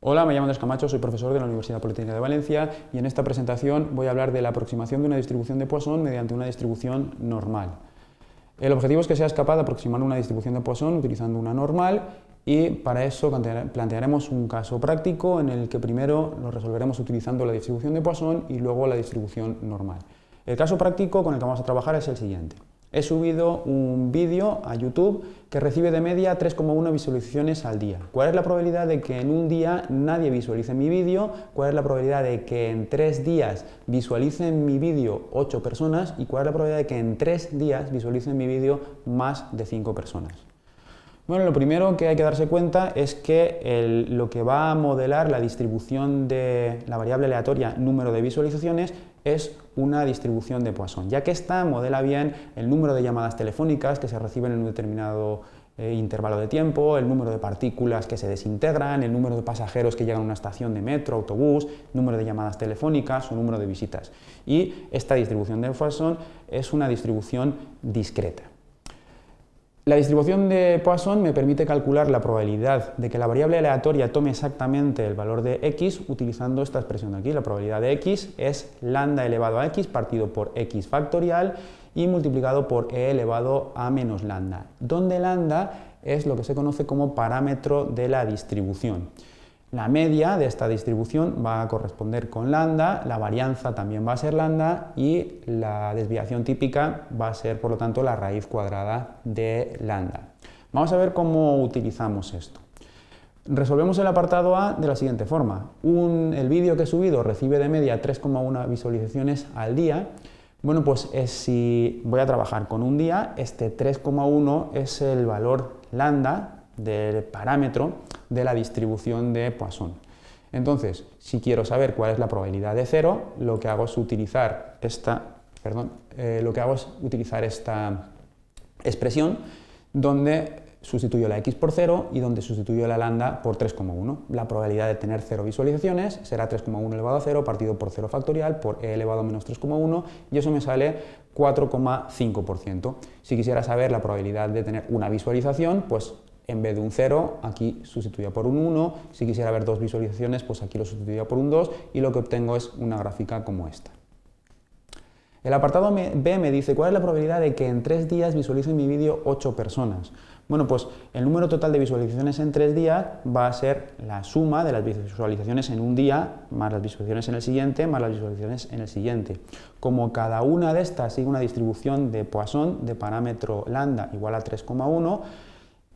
Hola, me llamo Andrés Camacho, soy profesor de la Universidad Politécnica de Valencia y en esta presentación voy a hablar de la aproximación de una distribución de Poisson mediante una distribución normal. El objetivo es que seas capaz de aproximar una distribución de Poisson utilizando una normal y para eso plantearemos un caso práctico en el que primero lo resolveremos utilizando la distribución de Poisson y luego la distribución normal. El caso práctico con el que vamos a trabajar es el siguiente. He subido un vídeo a YouTube que recibe de media 3,1 visualizaciones al día. ¿Cuál es la probabilidad de que en un día nadie visualice mi vídeo? ¿Cuál es la probabilidad de que en 3 días visualicen mi vídeo 8 personas? ¿Y cuál es la probabilidad de que en 3 días visualicen mi vídeo más de 5 personas? Bueno, lo primero que hay que darse cuenta es que lo que va a modelar la distribución de la variable aleatoria número de visualizaciones es una distribución de Poisson, ya que esta modela bien el número de llamadas telefónicas que se reciben en un determinado intervalo de tiempo, el número de partículas que se desintegran, el número de pasajeros que llegan a una estación de metro, autobús, número de llamadas telefónicas o número de visitas. Y esta distribución de Poisson es una distribución discreta. La distribución de Poisson me permite calcular la probabilidad de que la variable aleatoria tome exactamente el valor de x utilizando esta expresión de aquí. La probabilidad de x es lambda elevado a x partido por x factorial y multiplicado por e elevado a menos lambda, donde lambda es lo que se conoce como parámetro de la distribución. La media de esta distribución va a corresponder con lambda, la varianza también va a ser lambda y la desviación típica va a ser, por lo tanto, la raíz cuadrada de lambda. Vamos a ver cómo utilizamos esto. Resolvemos el apartado A de la siguiente forma. El vídeo que he subido recibe de media 3,1 visualizaciones al día. Bueno, pues si voy a trabajar con un día, este 3,1 es el valor lambda del parámetro de la distribución de Poisson. Entonces, si quiero saber cuál es la probabilidad de 0, lo que hago es utilizar esta expresión donde sustituyo la x por 0 y donde sustituyo la lambda por 3,1. La probabilidad de tener 0 visualizaciones será 3,1 elevado a 0 partido por 0 factorial por e elevado a menos 3,1 y eso me sale 4,5%. Si quisiera saber la probabilidad de tener una visualización, pues en vez de un 0, aquí sustituía por un 1. Si quisiera ver 2 visualizaciones, pues aquí lo sustituía por un 2 y lo que obtengo es una gráfica como esta. El apartado B me dice cuál es la probabilidad de que en 3 días visualicen mi vídeo 8 personas. Bueno, pues el número total de visualizaciones en 3 días va a ser la suma de las visualizaciones en un día, más las visualizaciones en el siguiente, más las visualizaciones en el siguiente. Como cada una de estas sigue una distribución de Poisson de parámetro lambda igual a 3,1,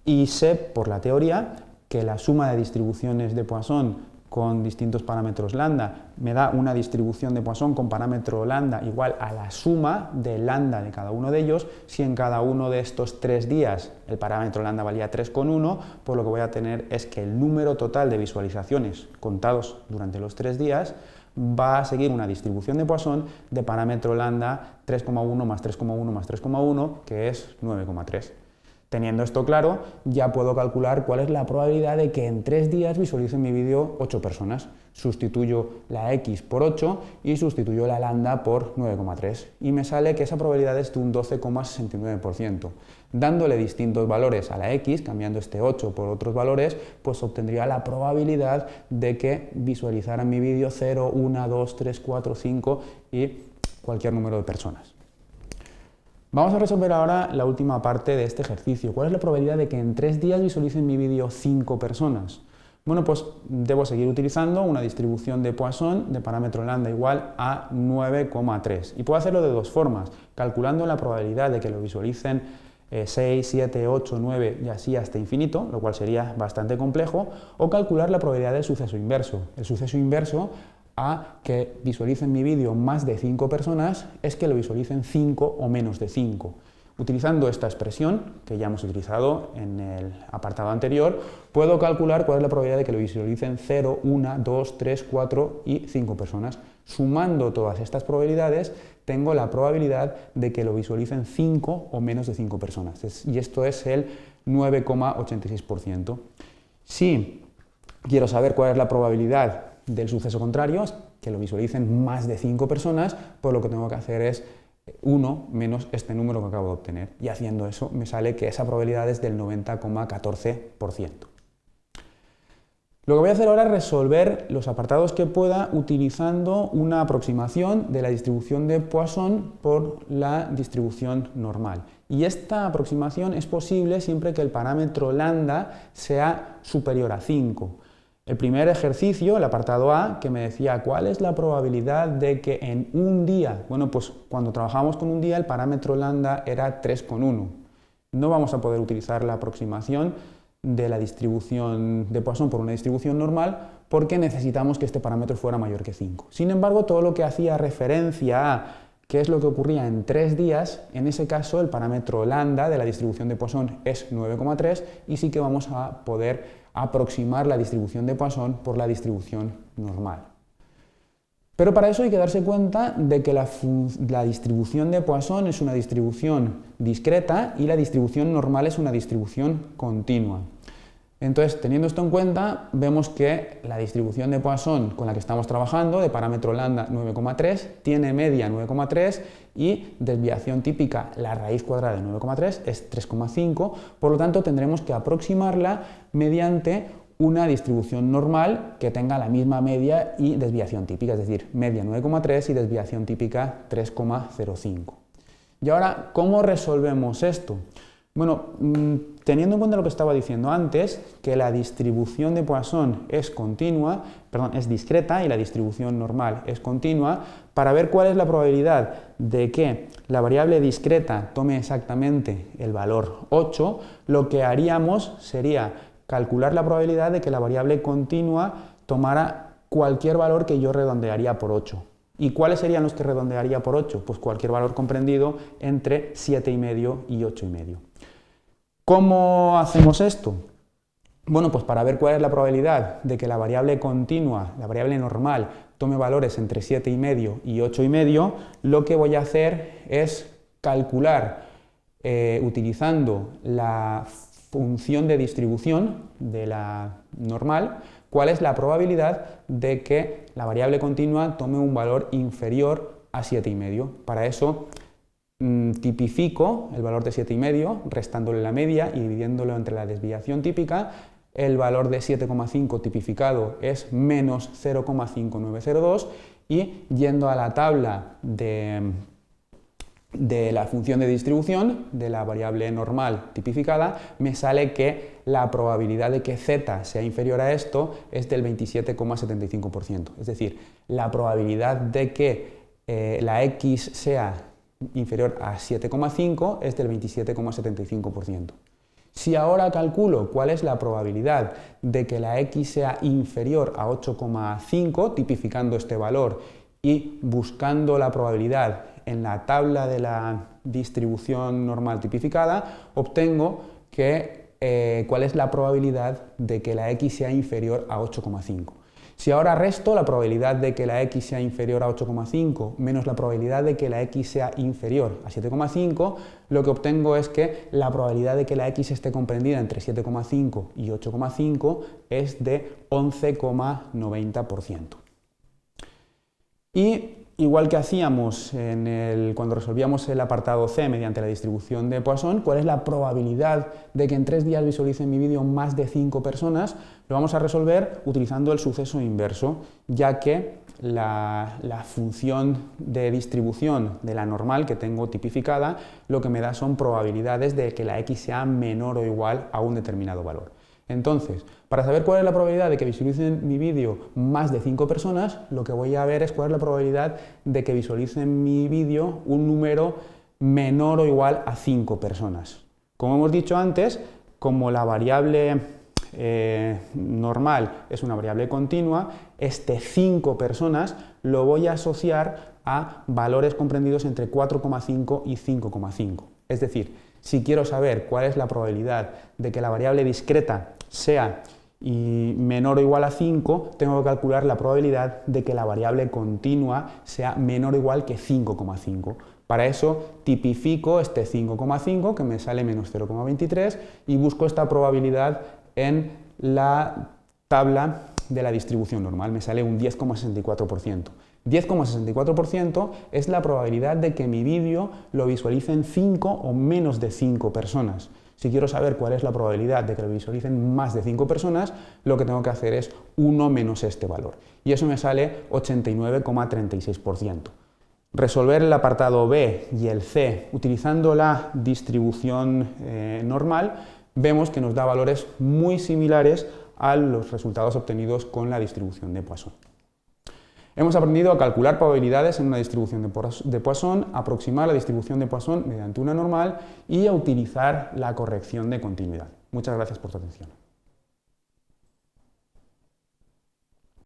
y sé por la teoría que la suma de distribuciones de Poisson con distintos parámetros lambda me da una distribución de Poisson con parámetro lambda igual a la suma de lambda de cada uno de ellos. Si en cada uno de estos 3 días el parámetro lambda valía 3,1, pues lo que voy a tener es que el número total de visualizaciones contados durante los 3 días va a seguir una distribución de Poisson de parámetro lambda 3,1 más 3,1 más 3,1, que es 9,3. Teniendo esto claro, ya puedo calcular cuál es la probabilidad de que en 3 días visualicen mi vídeo 8 personas. Sustituyo la x por 8 y sustituyo la lambda por 9,3 y me sale que esa probabilidad es de un 12,69%. Dándole distintos valores a la x, cambiando este 8 por otros valores, pues obtendría la probabilidad de que visualizaran mi vídeo 0, 1, 2, 3, 4, 5 y cualquier número de personas. Vamos a resolver ahora la última parte de este ejercicio. ¿Cuál es la probabilidad de que en 3 días visualicen mi vídeo 5 personas? Bueno, pues debo seguir utilizando una distribución de Poisson de parámetro lambda igual a 9,3. Y puedo hacerlo de dos formas, calculando la probabilidad de que lo visualicen 6, 7, 8, 9 y así hasta infinito, lo cual sería bastante complejo, o calcular la probabilidad del suceso inverso. El suceso inverso a que visualicen mi vídeo más de 5 personas es que lo visualicen 5 o menos de 5. Utilizando esta expresión, que ya hemos utilizado en el apartado anterior, puedo calcular cuál es la probabilidad de que lo visualicen 0, 1, 2, 3, 4 y 5 personas. Sumando todas estas probabilidades, tengo la probabilidad de que lo visualicen 5 o menos de 5 personas. Y esto es el 9,86%. Si quiero saber cuál es la probabilidad del suceso contrario, que lo visualicen más de 5 personas, pues lo que tengo que hacer es 1 menos este número que acabo de obtener. Y haciendo eso me sale que esa probabilidad es del 90,14%. Lo que voy a hacer ahora es resolver los apartados que pueda utilizando una aproximación de la distribución de Poisson por la distribución normal. Y esta aproximación es posible siempre que el parámetro lambda sea superior a 5. El primer ejercicio, el apartado A, que me decía cuál es la probabilidad de que en un día, bueno, pues cuando trabajamos con un día el parámetro lambda era 3,1. No vamos a poder utilizar la aproximación de la distribución de Poisson por una distribución normal porque necesitamos que este parámetro fuera mayor que 5. Sin embargo, todo lo que hacía referencia a qué es lo que ocurría en 3 días, en ese caso el parámetro lambda de la distribución de Poisson es 9,3 y sí que vamos a poder aproximar la distribución de Poisson por la distribución normal. Pero para eso hay que darse cuenta de que la distribución de Poisson es una distribución discreta y la distribución normal es una distribución continua. Entonces, teniendo esto en cuenta, vemos que la distribución de Poisson con la que estamos trabajando, de parámetro lambda 9,3, tiene media 9,3 y desviación típica, la raíz cuadrada de 9,3 es 3,5, por lo tanto tendremos que aproximarla mediante una distribución normal que tenga la misma media y desviación típica, es decir, media 9,3 y desviación típica 3,05. Y ahora, ¿cómo resolvemos esto? Bueno, teniendo en cuenta lo que estaba diciendo antes, que la distribución de Poisson es discreta y la distribución normal es continua, para ver cuál es la probabilidad de que la variable discreta tome exactamente el valor 8, lo que haríamos sería calcular la probabilidad de que la variable continua tomara cualquier valor que yo redondearía por 8. ¿Y cuáles serían los que redondearía por 8? Pues cualquier valor comprendido entre 7,5 y 8,5. ¿Cómo hacemos esto? Bueno, pues para ver cuál es la probabilidad de que la variable continua, la variable normal, tome valores entre 7,5 y 8,5, lo que voy a hacer es calcular, utilizando la función de distribución de la normal, cuál es la probabilidad de que la variable continua tome un valor inferior a 7,5. Para eso tipifico el valor de 7,5 restándole la media y dividiéndolo entre la desviación típica. El valor de 7,5 tipificado es menos 0,5902 y yendo a la tabla de la función de distribución de la variable normal tipificada, me sale que la probabilidad de que z sea inferior a esto es del 27,75%. Es decir, la probabilidad de que la x sea inferior a 7,5 es del 27,75%. Si ahora calculo cuál es la probabilidad de que la x sea inferior a 8,5, tipificando este valor y buscando la probabilidad en la tabla de la distribución normal tipificada, obtengo que cuál es la probabilidad de que la x sea inferior a 8,5. Si ahora resto la probabilidad de que la x sea inferior a 8,5 menos la probabilidad de que la x sea inferior a 7,5, lo que obtengo es que la probabilidad de que la x esté comprendida entre 7,5 y 8,5 es de 11,90%. Y igual que hacíamos cuando resolvíamos el apartado C mediante la distribución de Poisson, ¿cuál es la probabilidad de que en 3 días visualicen mi vídeo más de 5 personas? Lo vamos a resolver utilizando el suceso inverso, ya que la función de distribución de la normal que tengo tipificada lo que me da son probabilidades de que la x sea menor o igual a un determinado valor. Entonces, para saber cuál es la probabilidad de que visualicen mi vídeo más de 5 personas, lo que voy a ver es cuál es la probabilidad de que visualicen mi vídeo un número menor o igual a 5 personas. Como hemos dicho antes, como la variable normal es una variable continua, este 5 personas lo voy a asociar a valores comprendidos entre 4,5 y 5,5. Es decir, si quiero saber cuál es la probabilidad de que la variable discreta sea menor o igual a 5, tengo que calcular la probabilidad de que la variable continua sea menor o igual que 5,5. Para eso tipifico este 5,5, que me sale menos 0,23, y busco esta probabilidad en la tabla de la distribución normal. Me sale un 10,64%. 10,64% es la probabilidad de que mi vídeo lo visualicen 5 o menos de 5 personas. Si quiero saber cuál es la probabilidad de que lo visualicen más de 5 personas, lo que tengo que hacer es 1 menos este valor. Y eso me sale 89,36%. Resolver el apartado B y el C utilizando la distribución normal, vemos que nos da valores muy similares a los resultados obtenidos con la distribución de Poisson. Hemos aprendido a calcular probabilidades en una distribución de Poisson, a aproximar la distribución de Poisson mediante una normal y a utilizar la corrección de continuidad. Muchas gracias por tu atención.